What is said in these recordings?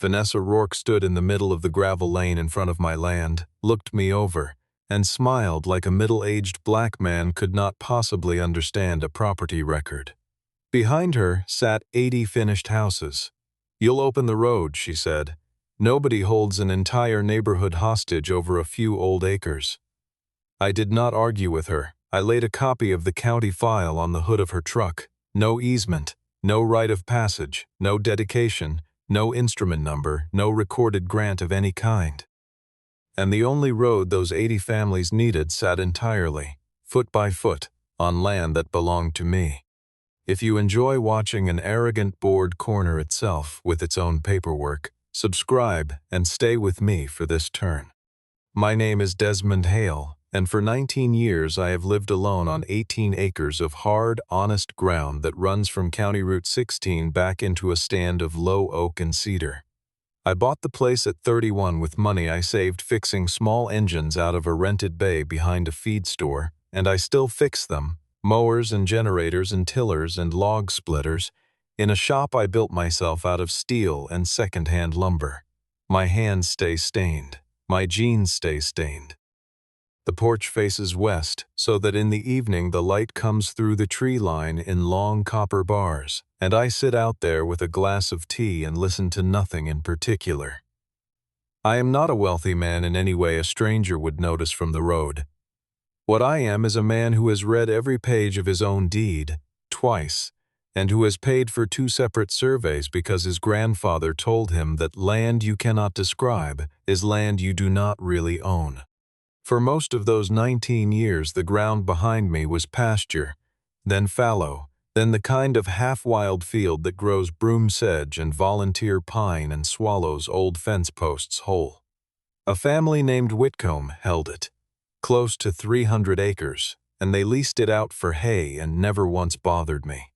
Vanessa Rourke stood in the middle of the gravel lane in front of my land, looked me over, and smiled like a middle-aged black man could not possibly understand a property record. Behind her sat 80 finished houses. "You'll open the road," she said. "Nobody holds an entire neighborhood hostage over a few old acres." I did not argue with her. I laid a copy of the county file on the hood of her truck. No easement, no right of passage, no dedication, no instrument number, no recorded grant of any kind. And the only road those 80 families needed sat entirely, foot by foot, on land that belonged to me. If you enjoy watching an arrogant board corner itself with its own paperwork, subscribe and stay with me for this turn. My name is Desmond Hale, and for 19 years I have lived alone on 18 acres of hard, honest ground that runs from County Route 16 back into a stand of low oak and cedar. I bought the place at 31 with money I saved fixing small engines out of a rented bay behind a feed store, and I still fix them, mowers and generators and tillers and log splitters, in a shop I built myself out of steel and second-hand lumber. My hands stay stained. My jeans stay stained. The porch faces west, so that in the evening the light comes through the tree line in long copper bars, and I sit out there with a glass of tea and listen to nothing in particular. I am not a wealthy man in any way a stranger would notice from the road. What I am is a man who has read every page of his own deed, twice, and who has paid for 2 separate surveys because his grandfather told him that land you cannot describe is land you do not really own. For most of those 19 years the ground behind me was pasture, then fallow, then the kind of half-wild field that grows broom sedge and volunteer pine and swallows old fence posts whole. A family named Whitcomb held it, close to 300 acres, and they leased it out for hay and never once bothered me.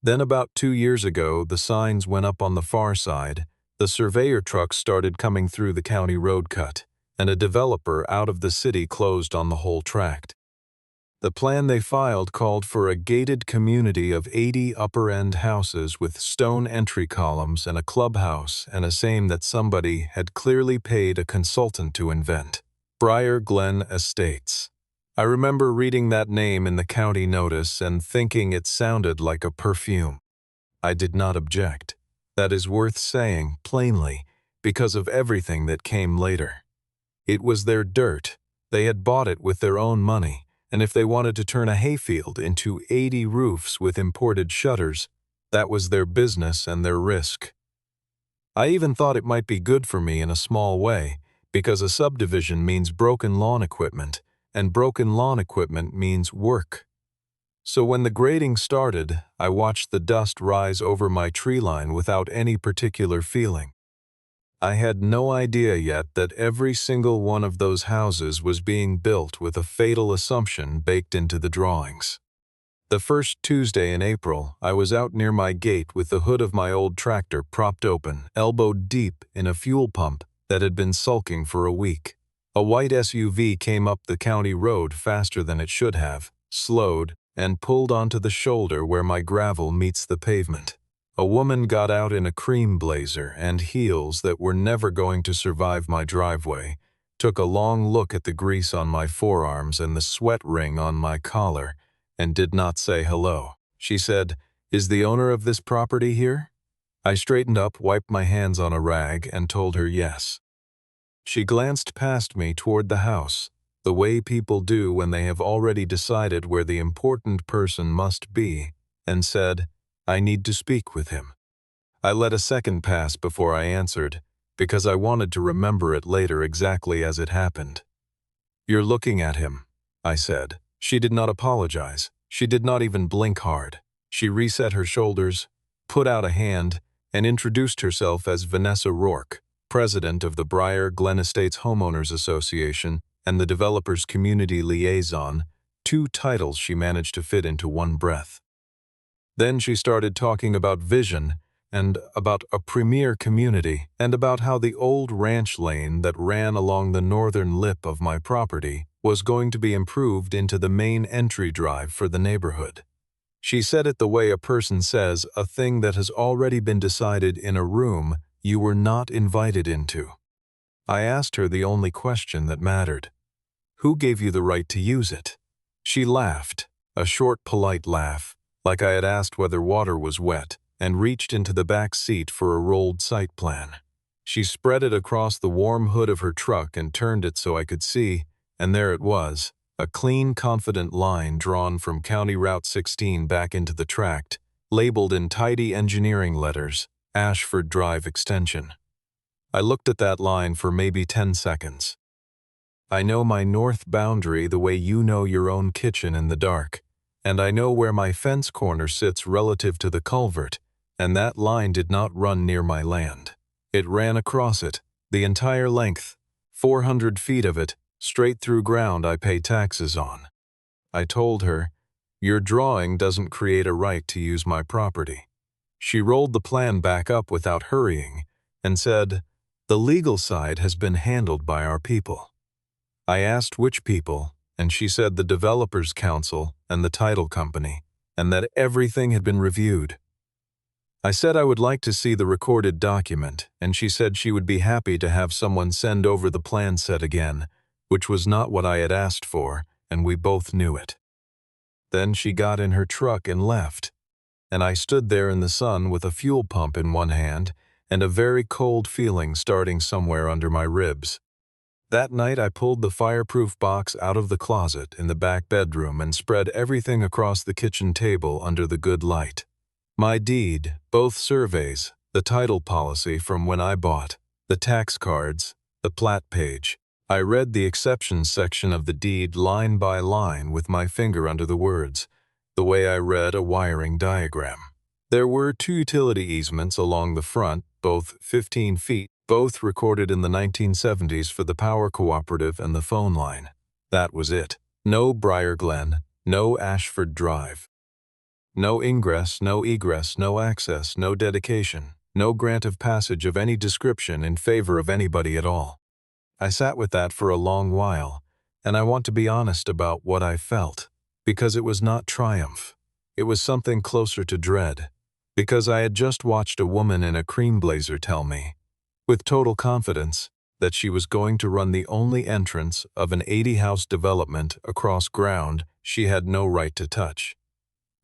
Then about 2 years ago the signs went up on the far side, the surveyor trucks started coming through the county road cut, and a developer out of the city closed on the whole tract. The plan they filed called for a gated community of 80 upper-end houses with stone entry columns and a clubhouse and a same that somebody had clearly paid a consultant to invent. Briar Glen Estates. I remember reading that name in the county notice and thinking it sounded like a perfume. I did not object. That is worth saying plainly because of everything that came later. It was their dirt. They had bought it with their own money, and if they wanted to turn a hayfield into 80 roofs with imported shutters, that was their business and their risk. I even thought it might be good for me in a small way, because a subdivision means broken lawn equipment, and broken lawn equipment means work. So when the grading started, I watched the dust rise over my tree line without any particular feeling. I had no idea yet that every single one of those houses was being built with a fatal assumption baked into the drawings. The first Tuesday in April, I was out near my gate with the hood of my old tractor propped open, elbowed deep in a fuel pump that had been sulking for a week. A white SUV came up the county road faster than it should have, slowed, and pulled onto the shoulder where my gravel meets the pavement. A woman got out in a cream blazer and heels that were never going to survive my driveway, took a long look at the grease on my forearms and the sweat ring on my collar, and did not say hello. She said, "Is the owner of this property here?" I straightened up, wiped my hands on a rag, and told her yes. She glanced past me toward the house, the way people do when they have already decided where the important person must be, and said, "I need to speak with him." I let a second pass before I answered, because I wanted to remember it later exactly as it happened. "You're looking at him," I said. She did not apologize. She did not even blink hard. She reset her shoulders, put out a hand, and introduced herself as Vanessa Rourke, president of the Briar Glen Estates Homeowners Association and the Developers Community Liaison, 2 titles she managed to fit into one breath. Then she started talking about vision and about a premier community and about how the old ranch lane that ran along the northern lip of my property was going to be improved into the main entry drive for the neighborhood. She said it the way a person says a thing that has already been decided in a room you were not invited into. I asked her the only question that mattered. Who gave you the right to use it? She laughed, a short, polite laugh, like I had asked whether water was wet, and reached into the back seat for a rolled site plan. She spread it across the warm hood of her truck and turned it so I could see, and there it was, a clean, confident line drawn from County Route 16 back into the tract, labeled in tidy engineering letters, Ashford Drive Extension. I looked at that line for maybe 10 seconds. I know my north boundary the way you know your own kitchen in the dark, and I know where my fence corner sits relative to the culvert, and that line did not run near my land. It ran across it, the entire length, 400 feet of it, straight through ground I pay taxes on. I told her, your drawing doesn't create a right to use my property. She rolled the plan back up without hurrying and said, the legal side has been handled by our people. I asked which people, and she said the Developers Council and the title company, and that everything had been reviewed. I said I would like to see the recorded document, and she said she would be happy to have someone send over the plan set again, which was not what I had asked for, and we both knew it. Then she got in her truck and left, and I stood there in the sun with a fuel pump in one hand and a very cold feeling starting somewhere under my ribs. That night I pulled the fireproof box out of the closet in the back bedroom and spread everything across the kitchen table under the good light. My deed, both surveys, the title policy from when I bought, the tax cards, the plat page. I read the exceptions section of the deed line by line with my finger under the words, the way I read a wiring diagram. There were 2 utility easements along the front, both 15 feet, both recorded in the 1970s for the power cooperative and the phone line. That was it. No Briar Glen, no Ashford Drive. No ingress, no egress, no access, no dedication, no grant of passage of any description in favor of anybody at all. I sat with that for a long while, and I want to be honest about what I felt, because it was not triumph. It was something closer to dread, because I had just watched a woman in a cream blazer tell me, with total confidence, that she was going to run the only entrance of an 80-house development across ground she had no right to touch.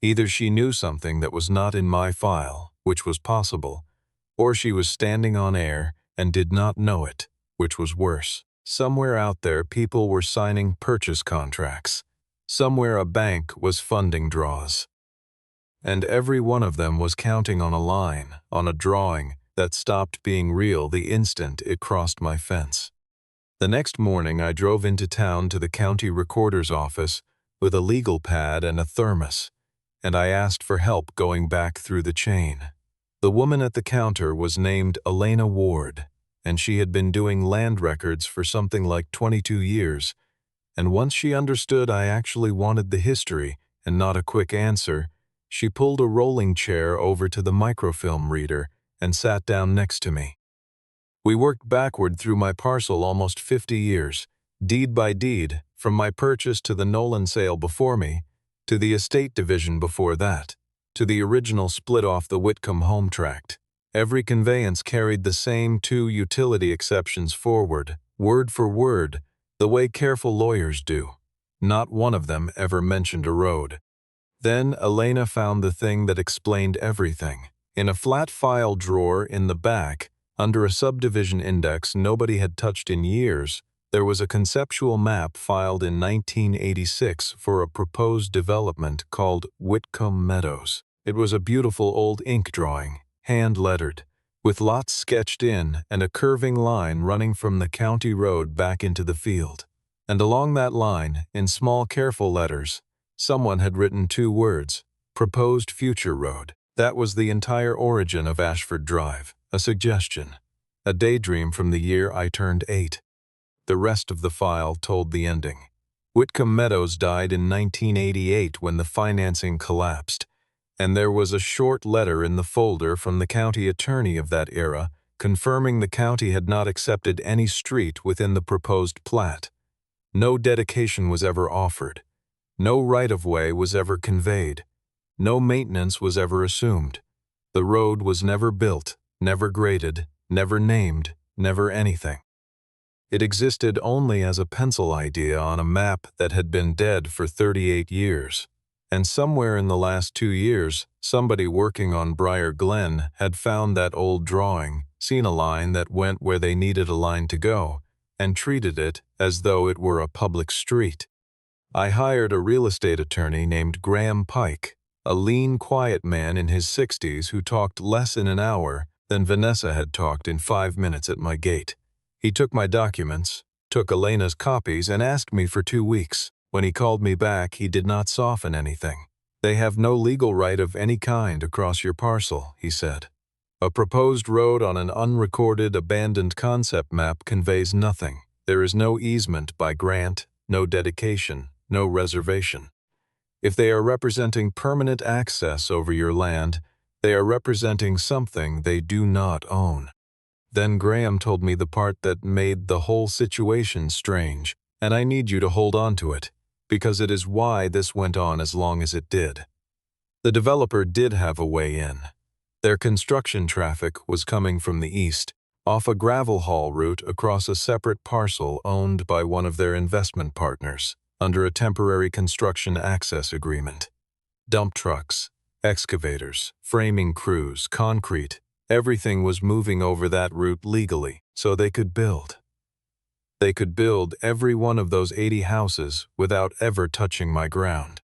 Either she knew something that was not in my file, which was possible, or she was standing on air and did not know it, which was worse. Somewhere out there people were signing purchase contracts. Somewhere a bank was funding draws. And every one of them was counting on a line, on a drawing, that stopped being real the instant it crossed my fence. The next morning I drove into town to the county recorder's office with a legal pad and a thermos, and I asked for help going back through the chain. The woman at the counter was named Elena Ward, and she had been doing land records for something like 22 years, and once she understood I actually wanted the history and not a quick answer, she pulled a rolling chair over to the microfilm reader and sat down next to me. We worked backward through my parcel almost 50 years, deed by deed, from my purchase to the Nolan sale before me, to the estate division before that, to the original split off the Whitcomb home tract. Every conveyance carried the same 2 utility exceptions forward, word for word, the way careful lawyers do. Not one of them ever mentioned a road. Then Elena found the thing that explained everything. In a flat file drawer in the back, under a subdivision index nobody had touched in years, there was a conceptual map filed in 1986 for a proposed development called Whitcomb Meadows. It was a beautiful old ink drawing, hand-lettered, with lots sketched in and a curving line running from the county road back into the field. And along that line, in small careful letters, someone had written 2 words, Proposed Future Road. That was the entire origin of Ashford Drive, a suggestion, a daydream from the year I turned 8. The rest of the file told the ending. Whitcomb Meadows died in 1988 when the financing collapsed, and there was a short letter in the folder from the county attorney of that era confirming the county had not accepted any street within the proposed plat. No dedication was ever offered. No right-of-way was ever conveyed. No maintenance was ever assumed. The road was never built, never graded, never named, never anything. It existed only as a pencil idea on a map that had been dead for 38 years. And somewhere in the last 2 years, somebody working on Briar Glen had found that old drawing, seen a line that went where they needed a line to go, and treated it as though it were a public street. I hired a real estate attorney named Graham Pike, a lean, quiet man in his 60s who talked less in an hour than Vanessa had talked in 5 minutes at my gate. He took my documents, took Elena's copies, and asked me for 2 weeks. When he called me back, he did not soften anything. "They have no legal right of any kind across your parcel," he said. "A proposed road on an unrecorded, abandoned concept map conveys nothing. There is no easement by grant, no dedication, no reservation. If they are representing permanent access over your land, they are representing something they do not own." Then Graham told me the part that made the whole situation strange, and I need you to hold on to it, because it is why this went on as long as it did. The developer did have a way in. Their construction traffic was coming from the east, off a gravel haul route across a separate parcel owned by one of their investment partners, under a temporary construction access agreement. Dump trucks, excavators, framing crews, concrete, everything was moving over that route legally, so they could build. They could build every one of those 80 houses without ever touching my ground.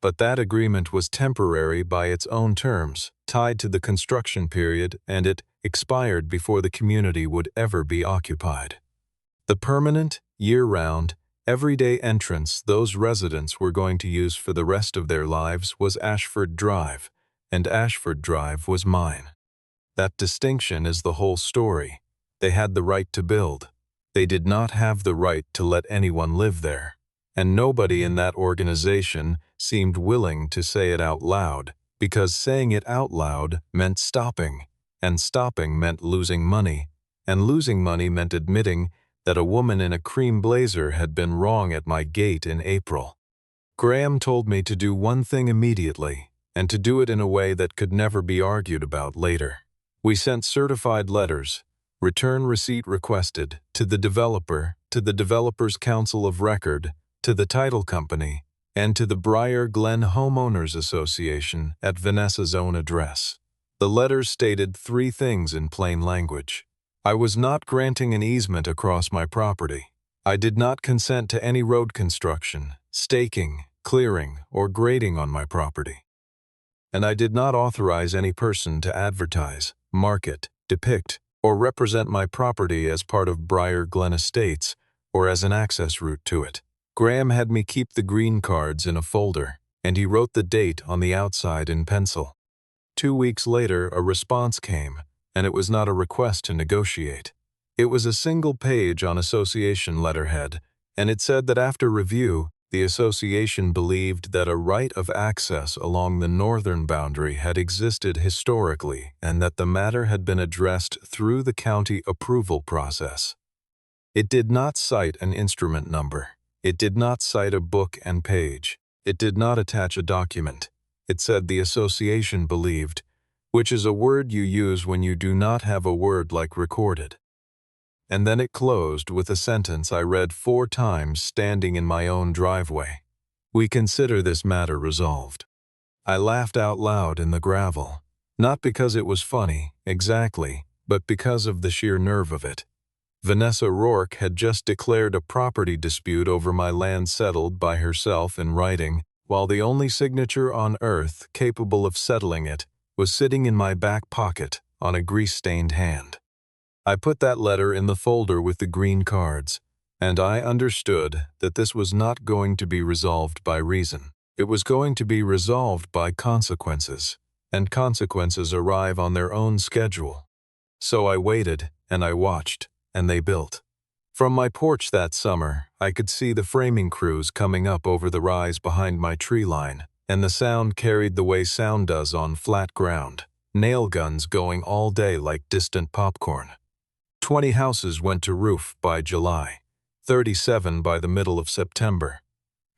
But that agreement was temporary by its own terms, tied to the construction period, and it expired before the community would ever be occupied. The permanent, year-round, everyday entrance those residents were going to use for the rest of their lives was Ashford Drive, and Ashford Drive was mine. That distinction is the whole story. They had the right to build. They did not have the right to let anyone live there. And nobody in that organization seemed willing to say it out loud, because saying it out loud meant stopping, and stopping meant losing money, and losing money meant admitting that a woman in a cream blazer had been wrong at my gate in April. Graham told me to do one thing immediately, and to do it in a way that could never be argued about later. We sent certified letters, return receipt requested, to the developer, to the developer's council of record, to the title company, and to the Briar Glen Homeowners Association at Vanessa's own address. The letters stated 3 things in plain language. I was not granting an easement across my property. I did not consent to any road construction, staking, clearing, or grading on my property. And I did not authorize any person to advertise, market, depict, or represent my property as part of Briar Glen Estates or as an access route to it. Graham had me keep the green cards in a folder, and he wrote the date on the outside in pencil. 2 weeks later, a response came, and it was not a request to negotiate. It was a single page on association letterhead, and it said that after review, the association believed that a right of access along the northern boundary had existed historically and that the matter had been addressed through the county approval process. It did not cite an instrument number. It did not cite a book and page. It did not attach a document. It said the association believed, which is a word you use when you do not have a word like recorded. And then it closed with a sentence I read 4 times standing in my own driveway. "We consider this matter resolved." I laughed out loud in the gravel, not because it was funny, exactly, but because of the sheer nerve of it. Vanessa Rourke had just declared a property dispute over my land settled by herself in writing, while the only signature on earth capable of settling it was sitting in my back pocket on a grease-stained hand. I put that letter in the folder with the green cards, and I understood that this was not going to be resolved by reason. It was going to be resolved by consequences, and consequences arrive on their own schedule. So I waited, and I watched, and they built. From my porch that summer, I could see the framing crews coming up over the rise behind my tree line, and the sound carried the way sound does on flat ground, nail guns going all day like distant popcorn. 20 houses went to roof by July, 37 by the middle of September,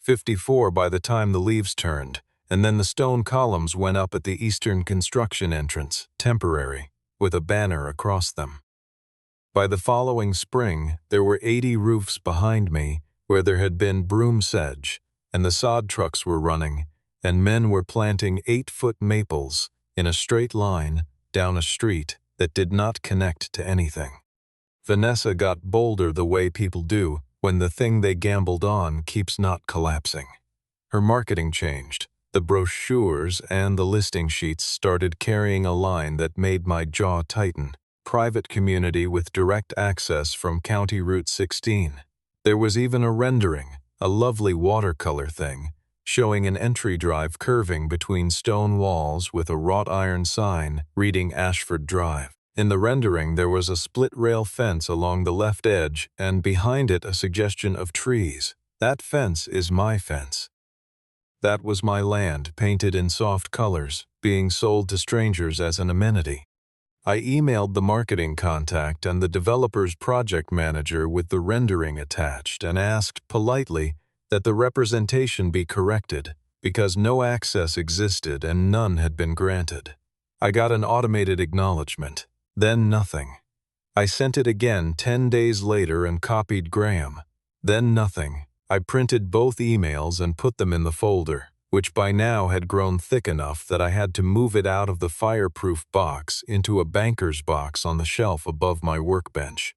54 by the time the leaves turned, and then the stone columns went up at the eastern construction entrance, temporary. with a banner across them. By the following spring, there were 80 roofs behind me where there had been broom sedge, and the sod trucks were running, and men were planting 8-foot maples in a straight line down a street that did not connect to anything. Vanessa got bolder the way people do when the thing they gambled on keeps not collapsing. Her marketing changed. The brochures and the listing sheets started carrying a line that made my jaw tighten. Private community with direct access from County Route 16. There was even a rendering, a lovely watercolor thing, showing an entry drive curving between stone walls with a wrought iron sign reading Ashford Drive. In the rendering, there was a split-rail fence along the left edge, and behind it a suggestion of trees. That fence is my fence. That was my land, painted in soft colors, being sold to strangers as an amenity. I emailed the marketing contact and the developer's project manager with the rendering attached and asked politely that the representation be corrected because no access existed and none had been granted. I got an automated acknowledgement. Then nothing. I sent it again 10 days later and copied Graham. Then nothing. I printed both emails and put them in the folder, which by now had grown thick enough that I had to move it out of the fireproof box into a banker's box on the shelf above my workbench.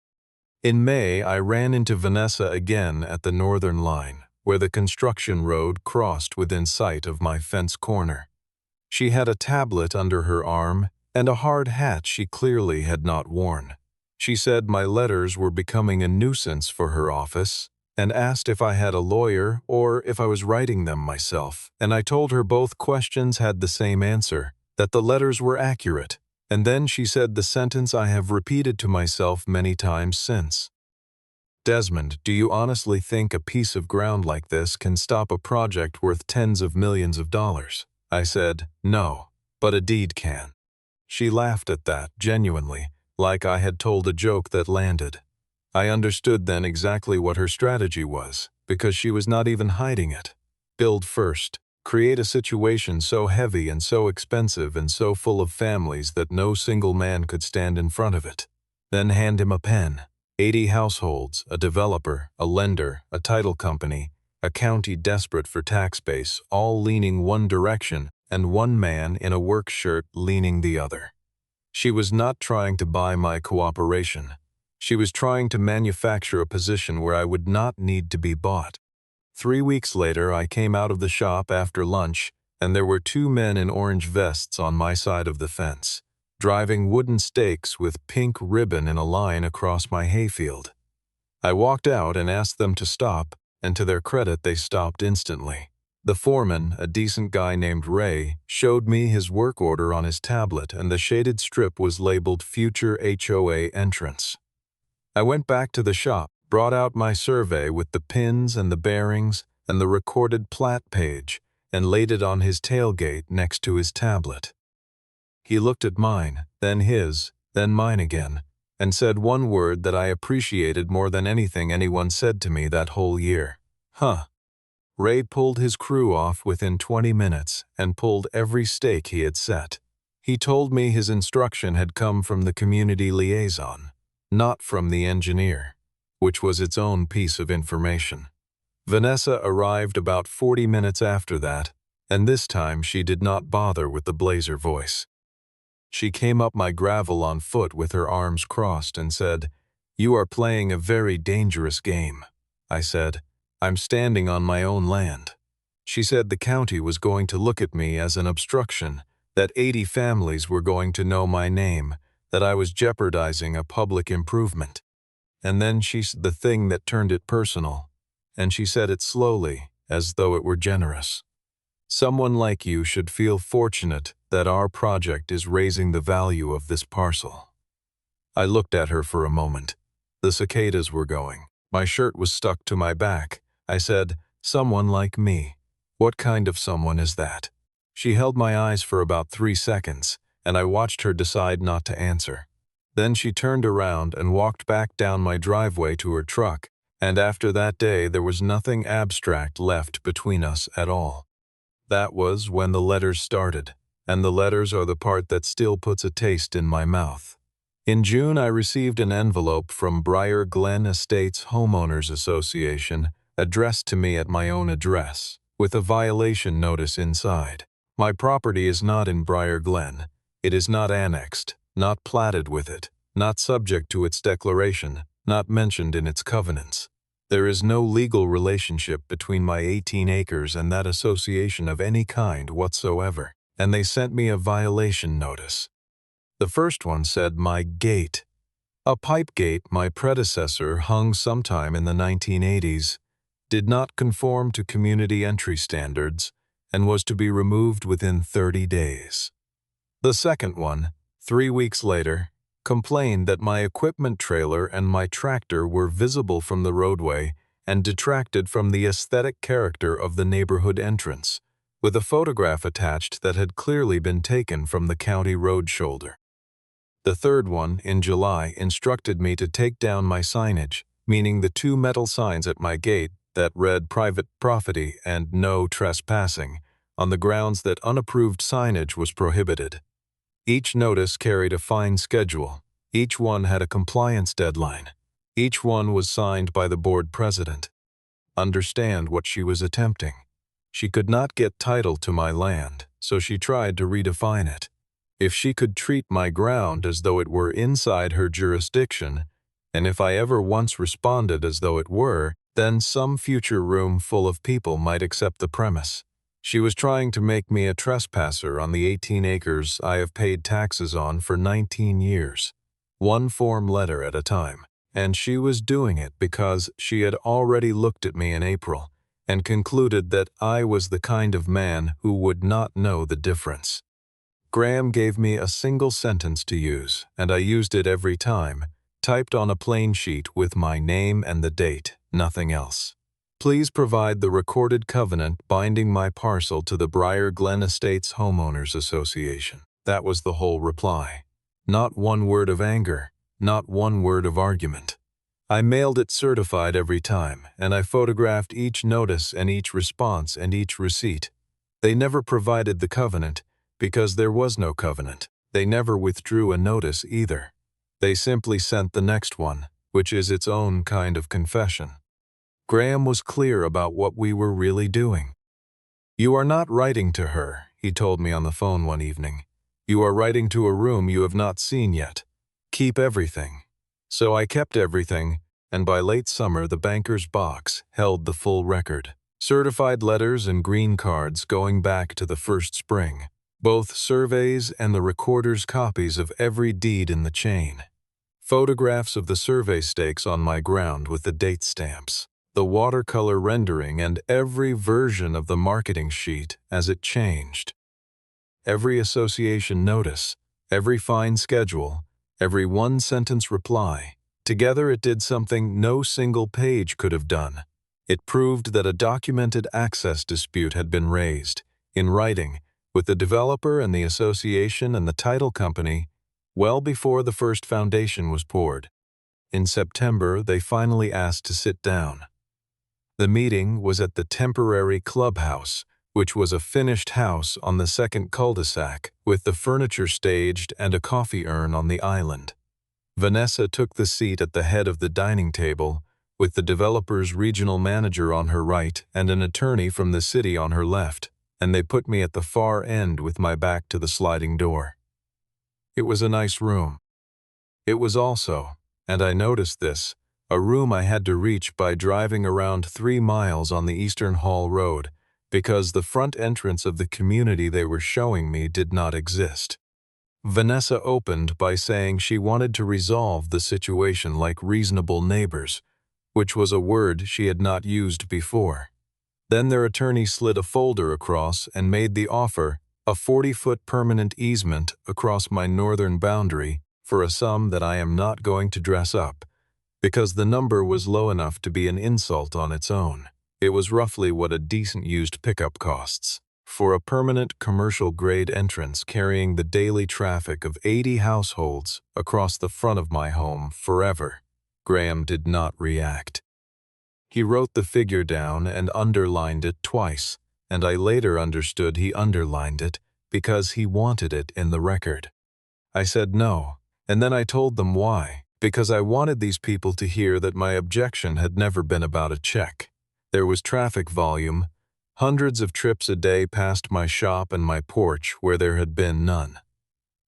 In May, I ran into Vanessa again at the northern line, where the construction road crossed within sight of my fence corner. She had a tablet under her arm and a hard hat she clearly had not worn. She said my letters were becoming a nuisance for her office and asked if I had a lawyer or if I was writing them myself, and I told her both questions had the same answer, that the letters were accurate, and then she said the sentence I have repeated to myself many times since. Desmond, do you honestly think a piece of ground like this can stop a project worth tens of millions of dollars? I said, no, but a deed can. She laughed at that, genuinely, like I had told a joke that landed. I understood then exactly what her strategy was, because she was not even hiding it. Build first. Create a situation so heavy and so expensive and so full of families that no single man could stand in front of it. Then hand him a pen. 80 households, a developer, a lender, a title company, a county desperate for tax base, all leaning one direction, and one man in a work shirt leaning the other. She was not trying to buy my cooperation. She was trying to manufacture a position where I would not need to be bought. 3 weeks later, I came out of the shop after lunch, and there were 2 men in orange vests on my side of the fence, driving wooden stakes with pink ribbon in a line across my hayfield. I walked out and asked them to stop, and to their credit, they stopped instantly. The foreman, a decent guy named Ray, showed me his work order on his tablet, and the shaded strip was labeled Future HOA Entrance. I went back to the shop, brought out my survey with the pins and the bearings and the recorded plat page, and laid it on his tailgate next to his tablet. He looked at mine, then his, then mine again, and said one word that I appreciated more than anything anyone said to me that whole year. Huh. Ray pulled his crew off within 20 minutes and pulled every stake he had set. He told me his instruction had come from the community liaison, not from the engineer, which was its own piece of information. Vanessa arrived about 40 minutes after that, and this time she did not bother with the blazer voice. She came up my gravel on foot with her arms crossed and said, "You are playing a very dangerous game." I said, "I'm standing on my own land." She said the county was going to look at me as an obstruction, that 80 families were going to know my name, that I was jeopardizing a public improvement. And then she said the thing that turned it personal, and she said it slowly, as though it were generous. "Someone like you should feel fortunate that our project is raising the value of this parcel." I looked at her for a moment. The cicadas were going. My shirt was stuck to my back. I said, "Someone like me. What kind of someone is that?" She held my eyes for about 3 seconds, and I watched her decide not to answer. Then she turned around and walked back down my driveway to her truck, and after that day there was nothing abstract left between us at all. That was when the letters started, and the letters are the part that still puts a taste in my mouth. In June, I received an envelope from Briar Glen Estates Homeowners Association addressed to me at my own address, with a violation notice inside. My property is not in Briar Glen. It is not annexed, not platted with it, not subject to its declaration, not mentioned in its covenants. There is no legal relationship between my 18 acres and that association of any kind whatsoever, and they sent me a violation notice. The first one said my gate. A pipe gate my predecessor hung sometime in the 1980s did not conform to community entry standards and was to be removed within 30 days. The second one, 3 weeks later, complained that my equipment trailer and my tractor were visible from the roadway and detracted from the aesthetic character of the neighborhood entrance, with a photograph attached that had clearly been taken from the county road shoulder. The third one, in July, instructed me to take down my signage, meaning the 2 metal signs at my gate that read private property and no trespassing, on the grounds that unapproved signage was prohibited. Each notice carried a fine schedule. Each one had a compliance deadline. Each one was signed by the board president. Understand what she was attempting. She could not get title to my land, so she tried to redefine it. If she could treat my ground as though it were inside her jurisdiction, and if I ever once responded as though it were, then some future room full of people might accept the premise. She was trying to make me a trespasser on the 18 acres I have paid taxes on for 19 years, one form letter at a time, and she was doing it because she had already looked at me in April and concluded that I was the kind of man who would not know the difference. Graham gave me a single sentence to use, and I used it every time, typed on a plain sheet with my name and the date, nothing else. Please provide the recorded covenant binding my parcel to the Briar Glen Estates Homeowners Association. That was the whole reply. Not one word of anger, not one word of argument. I mailed it certified every time, and I photographed each notice and each response and each receipt. They never provided the covenant, because there was no covenant. They never withdrew a notice either. They simply sent the next one, which is its own kind of confession. Graham was clear about what we were really doing. "You are not writing to her," he told me on the phone one evening. "You are writing to a room you have not seen yet. Keep everything." So I kept everything, and by late summer the banker's box held the full record. Certified letters and green cards going back to the first spring. Both surveys and the recorder's copies of every deed in the chain. Photographs of the survey stakes on my ground with the date stamps. The watercolor rendering and every version of the marketing sheet as it changed. Every association notice, every fine schedule, every one-sentence reply. Together it did something no single page could have done. It proved that a documented access dispute had been raised, in writing, with the developer and the association and the title company, well before the first foundation was poured. In September, they finally asked to sit down. The meeting was at the temporary clubhouse, which was a finished house on the second cul-de-sac, with the furniture staged and a coffee urn on the island. Vanessa took the seat at the head of the dining table, with the developer's regional manager on her right and an attorney from the city on her left, and they put me at the far end with my back to the sliding door. It was a nice room. It was also, and I noticed this, a room I had to reach by driving around 3 miles on the Eastern Hall Road, because the front entrance of the community they were showing me did not exist. Vanessa opened by saying she wanted to resolve the situation like reasonable neighbors, which was a word she had not used before. Then their attorney slid a folder across and made the offer, a 40-foot permanent easement across my northern boundary for a sum that I am not going to dress up, because the number was low enough to be an insult on its own. It was roughly what a decent used pickup costs. For a permanent commercial-grade entrance carrying the daily traffic of 80 households across the front of my home forever, Graham did not react. He wrote the figure down and underlined it twice, and I later understood he underlined it because he wanted it in the record. I said no, and then I told them why, because I wanted these people to hear that my objection had never been about a check. There was traffic volume, hundreds of trips a day past my shop and my porch where there had been none.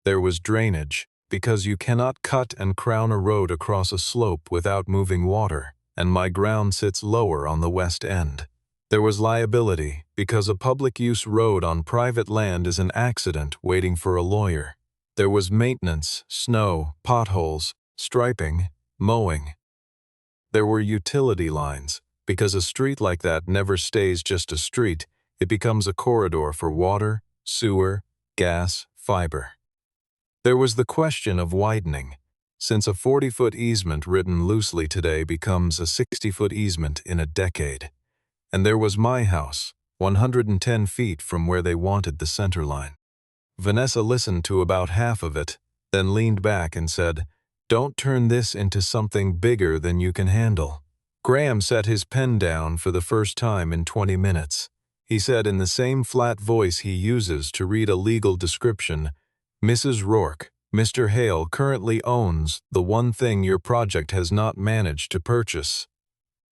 There was drainage, because you cannot cut and crown a road across a slope without moving water, and my ground sits lower on the west end. There was liability, because a public-use road on private land is an accident waiting for a lawyer. There was maintenance, snow, potholes, striping, mowing. There were utility lines, because a street like that never stays just a street, it becomes a corridor for water, sewer, gas, fiber. There was the question of widening, since a 40-foot easement written loosely today becomes a 60-foot easement in a decade. And there was my house, 110 feet from where they wanted the center line. Vanessa listened to about half of it, then leaned back and said, "Don't turn this into something bigger than you can handle." Graham set his pen down for the first time in 20 minutes. He said in the same flat voice he uses to read a legal description, "Mrs. Rourke, Mr. Hale currently owns the one thing your project has not managed to purchase."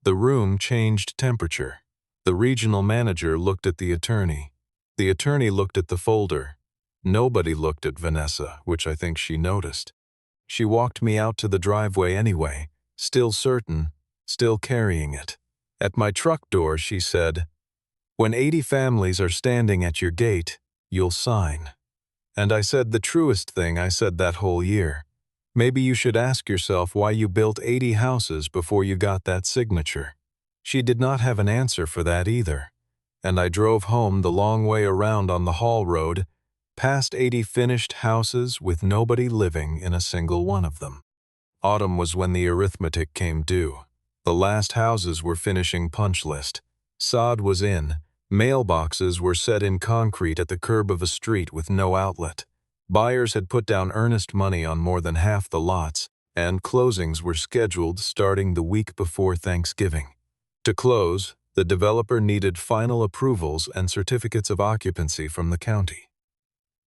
The room changed temperature. The regional manager looked at the attorney. The attorney looked at the folder. Nobody looked at Vanessa, which I think she noticed. She walked me out to the driveway anyway, still certain, still carrying it. At my truck door, she said, "When 80 families are standing at your gate, you'll sign." And I said the truest thing I said that whole year. Maybe you should ask yourself why you built 80 houses before you got that signature. She did not have an answer for that either. And I drove home the long way around on the Hall Road, past 80 finished houses with nobody living in a single one of them. Autumn was when the arithmetic came due. The last houses were finishing punch list. Sod was in. Mailboxes were set in concrete at the curb of a street with no outlet. Buyers had put down earnest money on more than half the lots, and closings were scheduled starting the week before Thanksgiving. To close, the developer needed final approvals and certificates of occupancy from the county.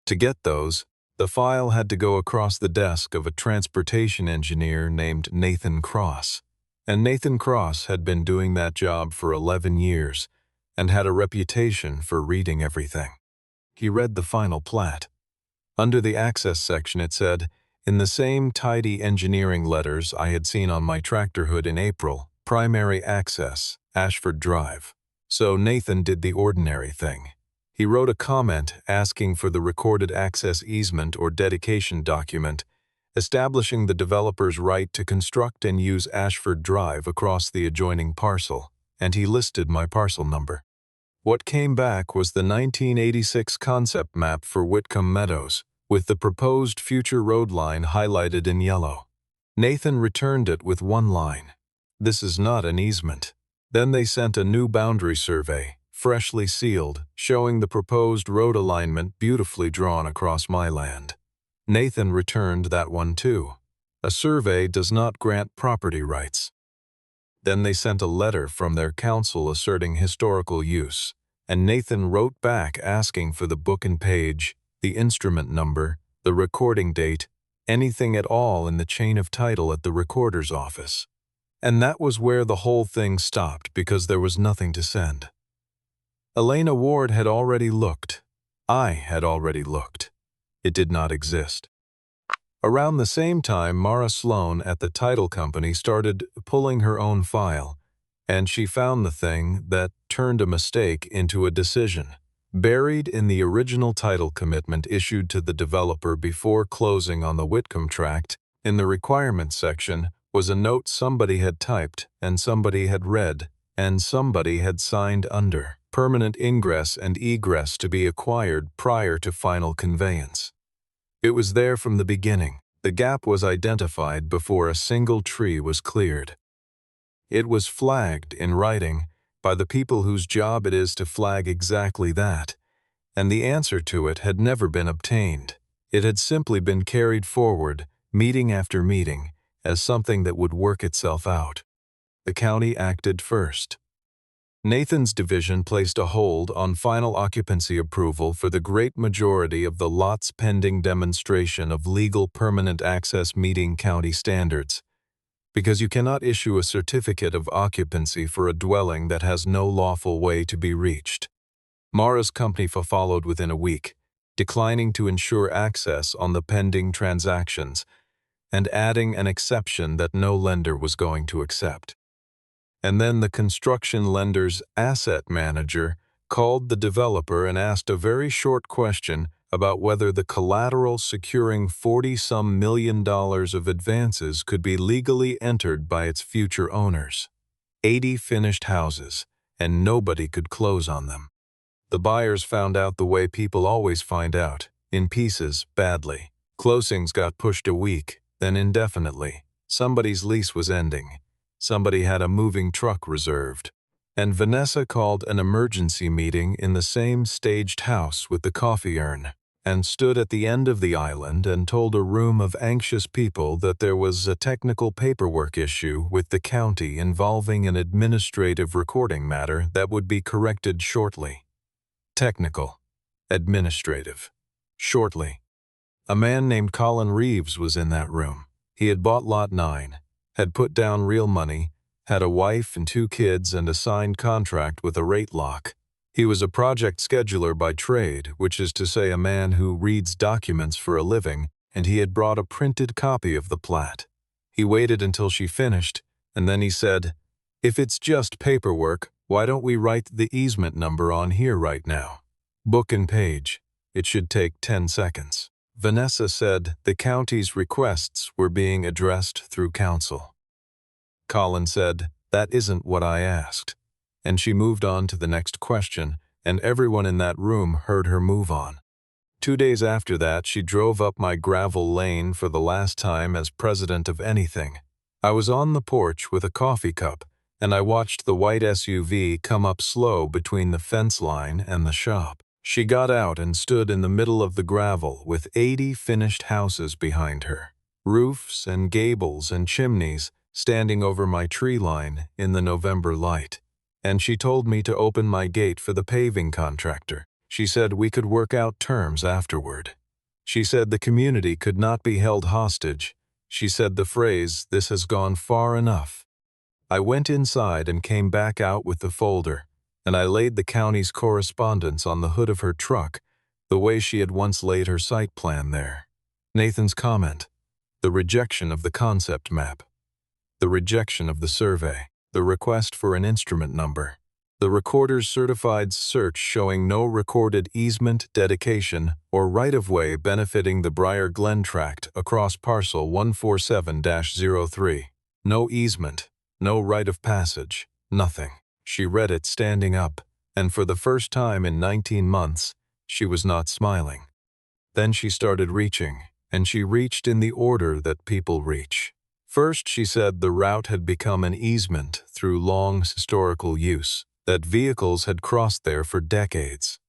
To get those, the file had to go across the desk of a transportation engineer named Nathan Cross. And Nathan Cross had been doing that job for 11 years and had a reputation for reading everything. He read the final plat. Under the access section it said, in the same tidy engineering letters I had seen on my tractor hood in April, "Primary access, Ashford Drive." So Nathan did the ordinary thing. He wrote a comment asking for the recorded access easement or dedication document, establishing the developer's right to construct and use Ashford Drive across the adjoining parcel, and he listed my parcel number. What came back was the 1986 concept map for Whitcomb Meadows, with the proposed future road line highlighted in yellow. Nathan returned it with one line, "This is not an easement." Then they sent a new boundary survey, freshly sealed, showing the proposed road alignment beautifully drawn across my land. Nathan returned that one too. A survey does not grant property rights. Then they sent a letter from their council asserting historical use, and Nathan wrote back asking for the book and page, the instrument number, the recording date, anything at all in the chain of title at the recorder's office. And that was where the whole thing stopped because there was nothing to send. Elena Ward had already looked. I had already looked. It did not exist. Around the same time, Mara Sloan at the title company started pulling her own file, and she found the thing that turned a mistake into a decision. Buried in the original title commitment issued to the developer before closing on the Whitcomb tract, in the requirements section, was a note somebody had typed, and somebody had read, and somebody had signed under. Permanent ingress and egress to be acquired prior to final conveyance. It was there from the beginning. The gap was identified before a single tree was cleared. It was flagged in writing by the people whose job it is to flag exactly that, and the answer to it had never been obtained. It had simply been carried forward, meeting after meeting, as something that would work itself out. The county acted first. Nathan's division placed a hold on final occupancy approval for the great majority of the lots pending demonstration of legal permanent access meeting county standards, because you cannot issue a certificate of occupancy for a dwelling that has no lawful way to be reached. Mara's company followed within a week, declining to ensure access on the pending transactions and adding an exception that no lender was going to accept. And then the construction lender's asset manager called the developer and asked a very short question about whether the collateral securing $40-some million of advances could be legally entered by its future owners. 80 finished houses, and nobody could close on them. The buyers found out the way people always find out, in pieces, badly. Closings got pushed a week, then indefinitely. Somebody's lease was ending. Somebody had a moving truck reserved. And Vanessa called an emergency meeting in the same staged house with the coffee urn, and stood at the end of the island and told a room of anxious people that there was a technical paperwork issue with the county involving an administrative recording matter that would be corrected shortly. Technical. Administrative. Shortly. A man named Colin Reeves was in that room. He had bought Lot 9, had put down real money, had a wife and 2 kids and a signed contract with a rate lock. He was a project scheduler by trade, which is to say a man who reads documents for a living, and he had brought a printed copy of the plat. He waited until she finished, and then he said, "If it's just paperwork, why don't we write the easement number on here right now? Book and page. It should take 10 seconds." Vanessa said the county's requests were being addressed through counsel. Colin said, "That isn't what I asked." And she moved on to the next question, and everyone in that room heard her move on. 2 days after that, she drove up my gravel lane for the last time as president of anything. I was on the porch with a coffee cup, and I watched the white SUV come up slow between the fence line and the shop. She got out and stood in the middle of the gravel with 80 finished houses behind her, roofs and gables and chimneys standing over my tree line in the November light. And she told me to open my gate for the paving contractor. She said we could work out terms afterward. She said the community could not be held hostage. She said the phrase, "This has gone far enough." I went inside and came back out with the folder, and I laid the county's correspondence on the hood of her truck, the way she had once laid her site plan there. Nathan's comment, the rejection of the concept map, the rejection of the survey, the request for an instrument number, the recorder's certified search showing no recorded easement, dedication, or right-of-way benefiting the Briar Glen tract across parcel 147-03. No easement, no right of passage, nothing. She read it standing up, and for the first time in 19 months, she was not smiling. Then she started reaching, and she reached in the order that people reach. First, she said the route had become an easement through long historical use, that vehicles had crossed there for decades.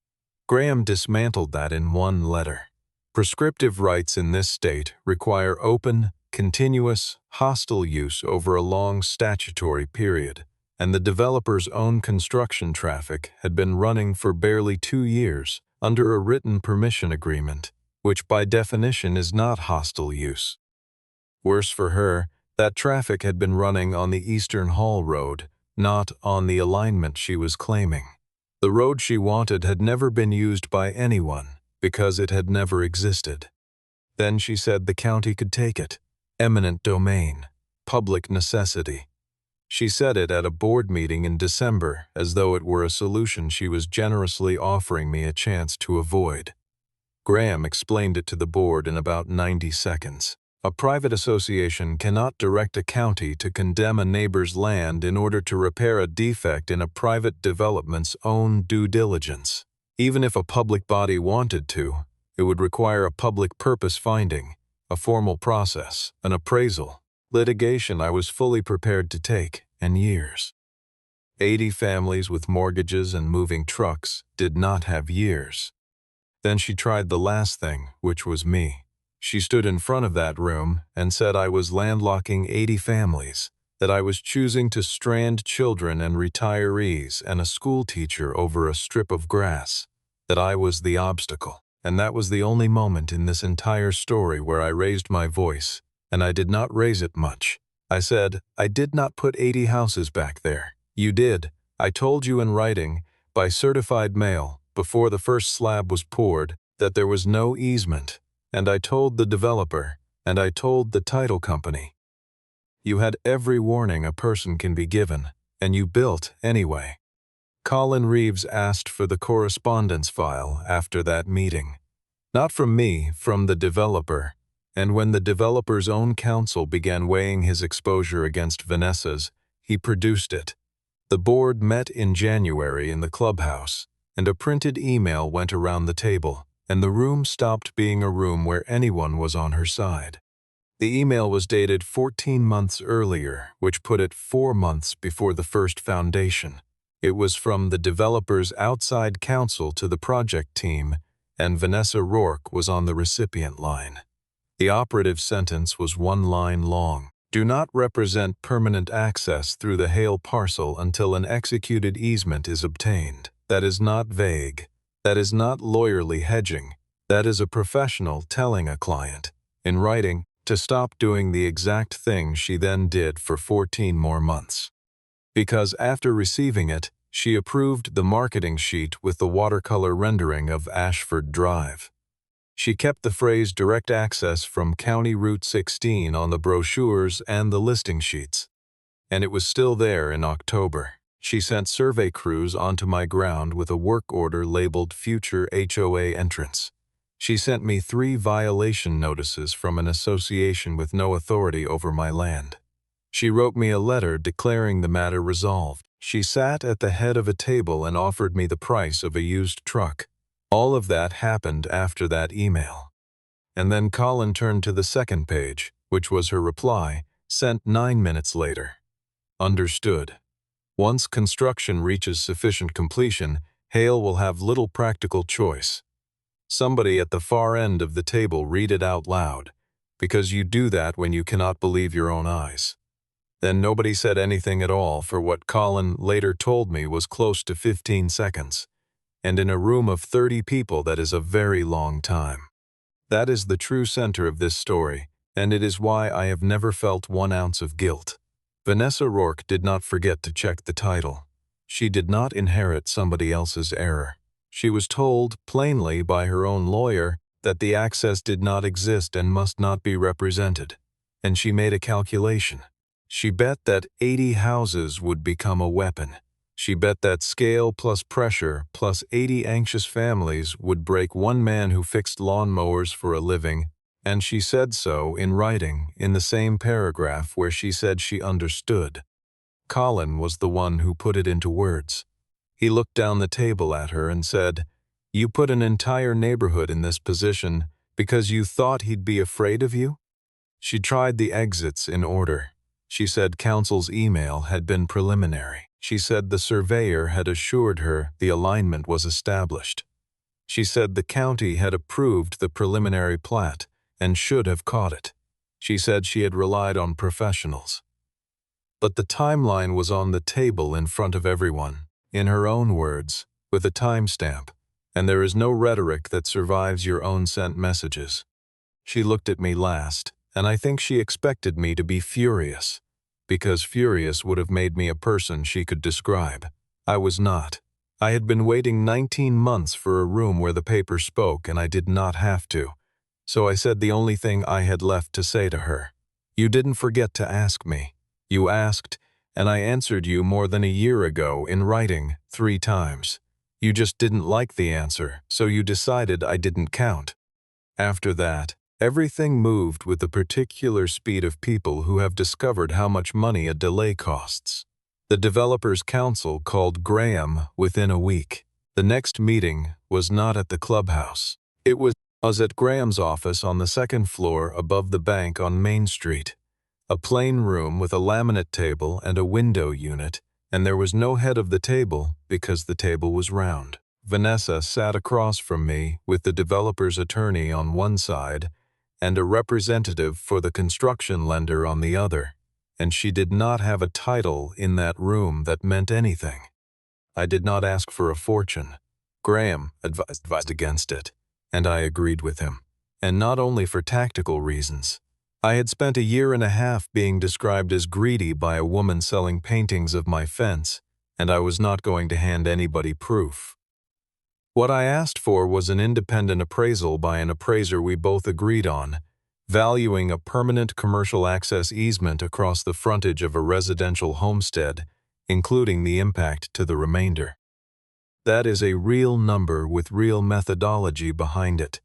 Graham dismantled that in one letter. Prescriptive rights in this state require open, continuous, hostile use over a long statutory period, and the developer's own construction traffic had been running for barely 2 years under a written permission agreement, which by definition is not hostile use. Worse for her, that traffic had been running on the Eastern Hall Road, not on the alignment she was claiming. The road she wanted had never been used by anyone because it had never existed. Then she said the county could take it. Eminent domain, public necessity. She said it at a board meeting in December as though it were a solution she was generously offering me a chance to avoid. Graham explained it to the board in about 90 seconds. A private association cannot direct a county to condemn a neighbor's land in order to repair a defect in a private development's own due diligence. Even if a public body wanted to, it would require a public purpose finding, a formal process, an appraisal, litigation I was fully prepared to take, and years. 80 families with mortgages and moving trucks did not have years. Then she tried the last thing, which was me. She stood in front of that room and said I was landlocking 80 families, that I was choosing to strand children and retirees and a school teacher over a strip of grass, that I was the obstacle. And that was the only moment in this entire story where I raised my voice, and I did not raise it much. I said, "I did not put 80 houses back there." "You did. I told you in writing, by certified mail, before the first slab was poured, that there was no easement. And I told the developer, and I told the title company. You had every warning a person can be given, and you built anyway." Colin Reeves asked for the correspondence file after that meeting. Not from me, from the developer. And when the developer's own counsel began weighing his exposure against Vanessa's, he produced it. The board met in January in the clubhouse, and a printed email went around the table, and the room stopped being a room where anyone was on her side. The email was dated 14 months earlier, which put it 4 months before the first foundation. It was from the developer's outside counsel to the project team, and Vanessa Rourke was on the recipient line. The operative sentence was 1 line long. "Do not represent permanent access through the Hale parcel until an executed easement is obtained." That is not vague. That is not lawyerly hedging. That is a professional telling a client, in writing, to stop doing the exact thing she then did for 14 more months. Because after receiving it, she approved the marketing sheet with the watercolor rendering of Ashford Drive. She kept the phrase direct access from County Route 16 on the brochures and the listing sheets. And it was still there in October. She sent survey crews onto my ground with a work order labeled Future HOA Entrance. She sent me 3 violation notices from an association with no authority over my land. She wrote me a letter declaring the matter resolved. She sat at the head of a table and offered me the price of a used truck. All of that happened after that email. And then Colin turned to the second page, which was her reply, sent 9 minutes later. "Understood. Once construction reaches sufficient completion, Hale will have little practical choice." Somebody at the far end of the table read it out loud, because you do that when you cannot believe your own eyes. Then nobody said anything at all for what Colin later told me was close to 15 seconds. And in a room of 30 people, that is a very long time. That is the true center of this story, and it is why I have never felt 1 ounce of guilt. Vanessa Rourke did not forget to check the title. She did not inherit somebody else's error. She was told, plainly by her own lawyer, that the access did not exist and must not be represented. And she made a calculation. She bet that 80 houses would become a weapon. She bet that scale plus pressure plus 80 anxious families would break 1 man who fixed lawnmowers for a living, and she said so in writing in the same paragraph where she said she understood. Colin was the one who put it into words. He looked down the table at her and said, "You put an entire neighborhood in this position because you thought he'd be afraid of you?" She tried the exits in order. She said counsel's email had been preliminary. She said the surveyor had assured her the alignment was established. She said the county had approved the preliminary plat and should have caught it. She said she had relied on professionals. But the timeline was on the table in front of everyone, in her own words, with a timestamp, and there is no rhetoric that survives your own sent messages. She looked at me last, and I think she expected me to be furious, because furious would have made me a person she could describe. I was not. I had been waiting 19 months for a room where the paper spoke, and I did not have to. So I said the only thing I had left to say to her. "You didn't forget to ask me. You asked, and I answered you more than a year ago in writing 3 times. You just didn't like the answer, so you decided I didn't count." After that, everything moved with the particular speed of people who have discovered how much money a delay costs. The developer's counsel called Graham within a week. The next meeting was not at the clubhouse. It was at Graham's office on the 2nd floor above the bank on Main Street. A plain room with a laminate table and a window unit, and there was no head of the table because the table was round. Vanessa sat across from me with the developer's attorney on one side and a representative for the construction lender on the other, and she did not have a title in that room that meant anything. I did not ask for a fortune. Graham advised against it, and I agreed with him, and not only for tactical reasons. I had spent a year and a half being described as greedy by a woman selling paintings of my fence, and I was not going to hand anybody proof. What I asked for was an independent appraisal by an appraiser we both agreed on, valuing a permanent commercial access easement across the frontage of a residential homestead, including the impact to the remainder. That is a real number with real methodology behind it.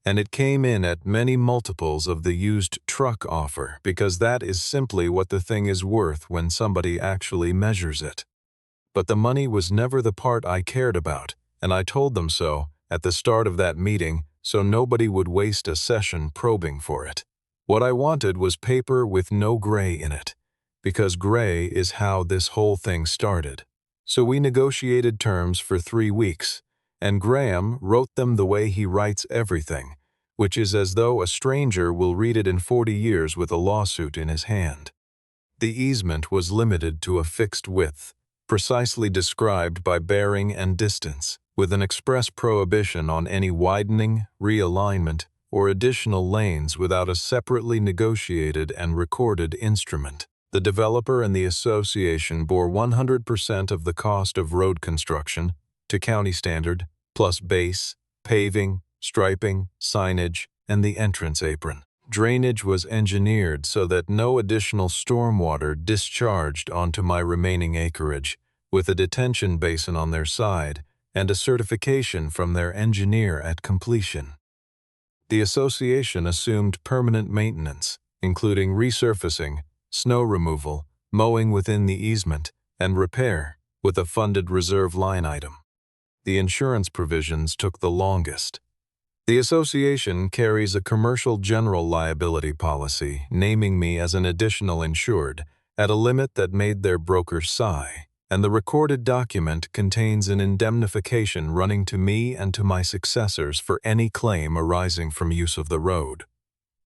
And it came in at many multiples of the used truck offer because that is simply what the thing is worth when somebody actually measures it. But the money was never the part I cared about, and I told them so at the start of that meeting so nobody would waste a session probing for it. What I wanted was paper with no gray in it, because gray is how this whole thing started. So we negotiated terms for 3 weeks, and Graham wrote them the way he writes everything, which is as though a stranger will read it in 40 years with a lawsuit in his hand. The easement was limited to a fixed width, precisely described by bearing and distance, with an express prohibition on any widening, realignment, or additional lanes without a separately negotiated and recorded instrument. The developer and the association bore 100% of the cost of road construction, to county standard, plus base, paving, striping, signage, and the entrance apron. Drainage was engineered so that no additional stormwater discharged onto my remaining acreage, with a detention basin on their side and a certification from their engineer at completion. The association assumed permanent maintenance, including resurfacing, snow removal, mowing within the easement, and repair, with a funded reserve line item. The insurance provisions took the longest. The association carries a commercial general liability policy, naming me as an additional insured, at a limit that made their brokers sigh, and the recorded document contains an indemnification running to me and to my successors for any claim arising from use of the road.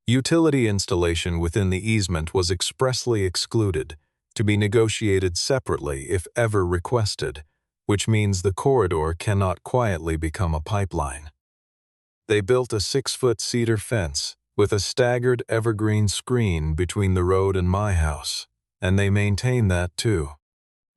Utility installation within the easement was expressly excluded, to be negotiated separately if ever requested, which means the corridor cannot quietly become a pipeline. They built a 6-foot cedar fence with a staggered evergreen screen between the road and my house, and they maintain that too.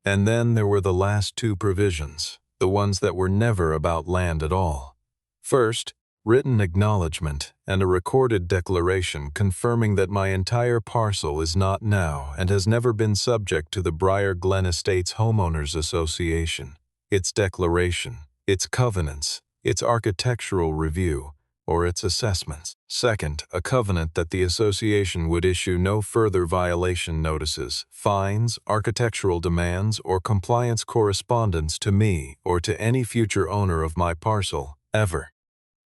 And then there were the last 2 provisions, the ones that were never about land at all. First, written acknowledgement and a recorded declaration confirming that my entire parcel is not now and has never been subject to the Briar Glen Estates Homeowners Association, its declaration, its covenants, its architectural review, or its assessments. Second, a covenant that the association would issue no further violation notices, fines, architectural demands, or compliance correspondence to me or to any future owner of my parcel, ever.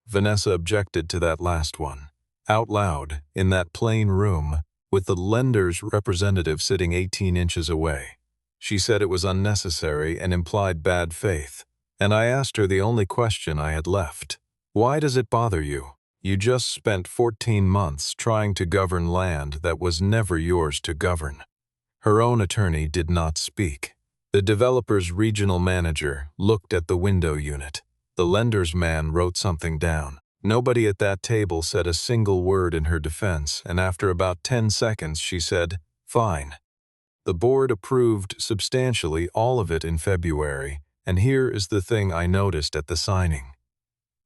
Vanessa objected to that last one, out loud, in that plain room, with the lender's representative sitting 18 inches away. She said it was unnecessary and implied bad faith, and I asked her the only question I had left. Why does it bother you? You just spent 14 months trying to govern land that was never yours to govern. Her own attorney did not speak. The developer's regional manager looked at the window unit. The lender's man wrote something down. Nobody at that table said a single word in her defense, and after about 10 seconds she said, "Fine." The board approved substantially all of it in February, and here is the thing I noticed at the signing.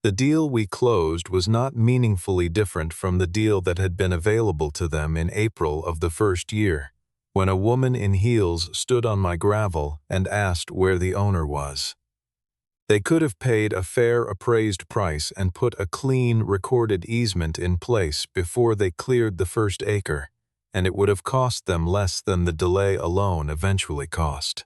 The deal we closed was not meaningfully different from the deal that had been available to them in April of the first year, when a woman in heels stood on my gravel and asked where the owner was. They could have paid a fair appraised price and put a clean recorded easement in place before they cleared the first acre, and it would have cost them less than the delay alone eventually cost.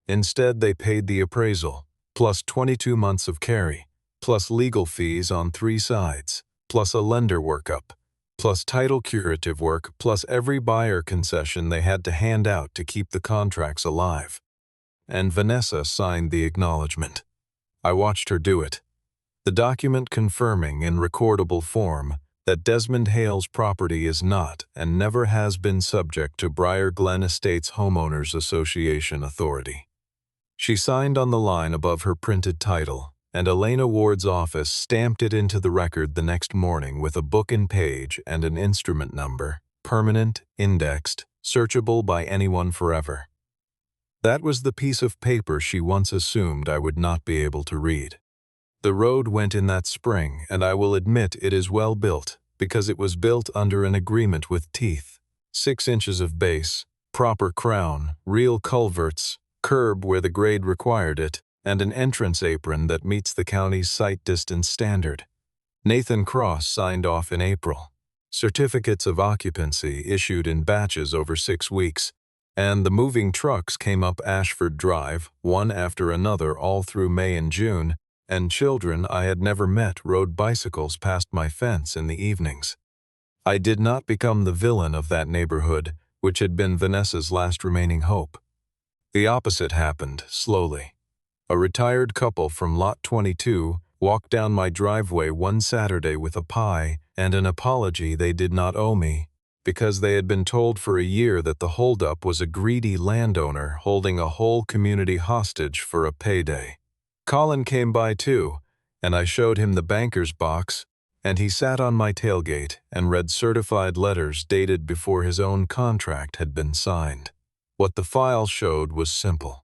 Instead, they paid the appraisal, plus 22 months of carry, plus legal fees on 3 sides, plus a lender workup, plus title curative work, plus every buyer concession they had to hand out to keep the contracts alive. And Vanessa signed the acknowledgement. I watched her do it. The document confirming in recordable form that Desmond Hale's property is not and never has been subject to Briar Glen Estates Homeowners Association authority. She signed on the line above her printed title, and Elena Ward's office stamped it into the record the next morning with a book and page and an instrument number, permanent, indexed, searchable by anyone forever. That was the piece of paper she once assumed I would not be able to read. The road went in that spring, and I will admit it is well built, because it was built under an agreement with teeth. 6 inches of base, proper crown, real culverts, curb where the grade required it, and an entrance apron that meets the county's sight distance standard. Nathan Cross signed off in April. Certificates of occupancy issued in batches over 6 weeks, and the moving trucks came up Ashford Drive, one after another all through May and June, and children I had never met rode bicycles past my fence in the evenings. I did not become the villain of that neighborhood, which had been Vanessa's last remaining hope. The opposite happened, slowly. A retired couple from Lot 22 walked down my driveway one Saturday with a pie and an apology they did not owe me, because they had been told for a year that the holdup was a greedy landowner holding a whole community hostage for a payday. Colin came by too, and I showed him the banker's box, and he sat on my tailgate and read certified letters dated before his own contract had been signed. What the file showed was simple.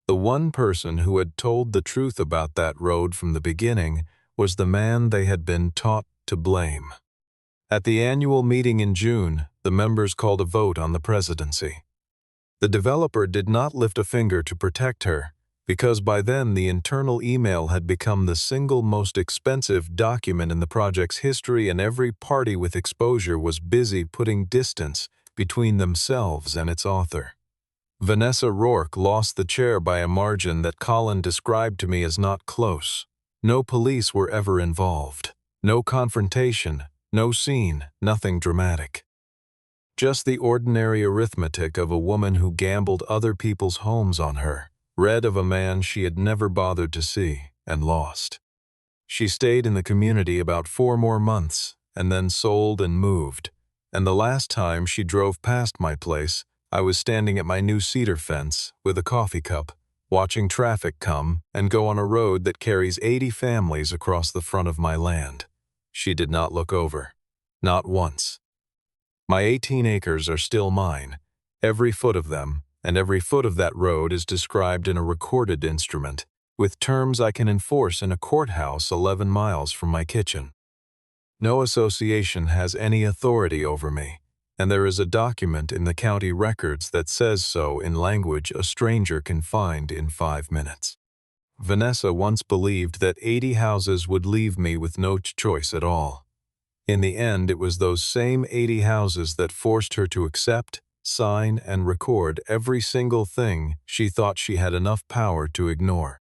The one person who had told the truth about that road from the beginning was the man they had been taught to blame. At the annual meeting in June, the members called a vote on the presidency. The developer did not lift a finger to protect her, because by then the internal email had become the single most expensive document in the project's history, and every party with exposure was busy putting distance between themselves and its author. Vanessa Rourke lost the chair by a margin that Colin described to me as not close. No police were ever involved. No confrontation, no scene, nothing dramatic. Just the ordinary arithmetic of a woman who gambled other people's homes on her, read of a man she had never bothered to see, and lost. She stayed in the community about 4 more months, and then sold and moved, and the last time she drove past my place, I was standing at my new cedar fence with a coffee cup, watching traffic come and go on a road that carries 80 families across the front of my land. She did not look over. Not once. My 18 acres are still mine, every foot of them, and every foot of that road is described in a recorded instrument, with terms I can enforce in a courthouse 11 miles from my kitchen. No association has any authority over me, and there is a document in the county records that says so in language a stranger can find in 5 minutes. Vanessa once believed that 80 houses would leave me with no choice at all. In the end, it was those same 80 houses that forced her to accept, sign, and record every single thing she thought she had enough power to ignore.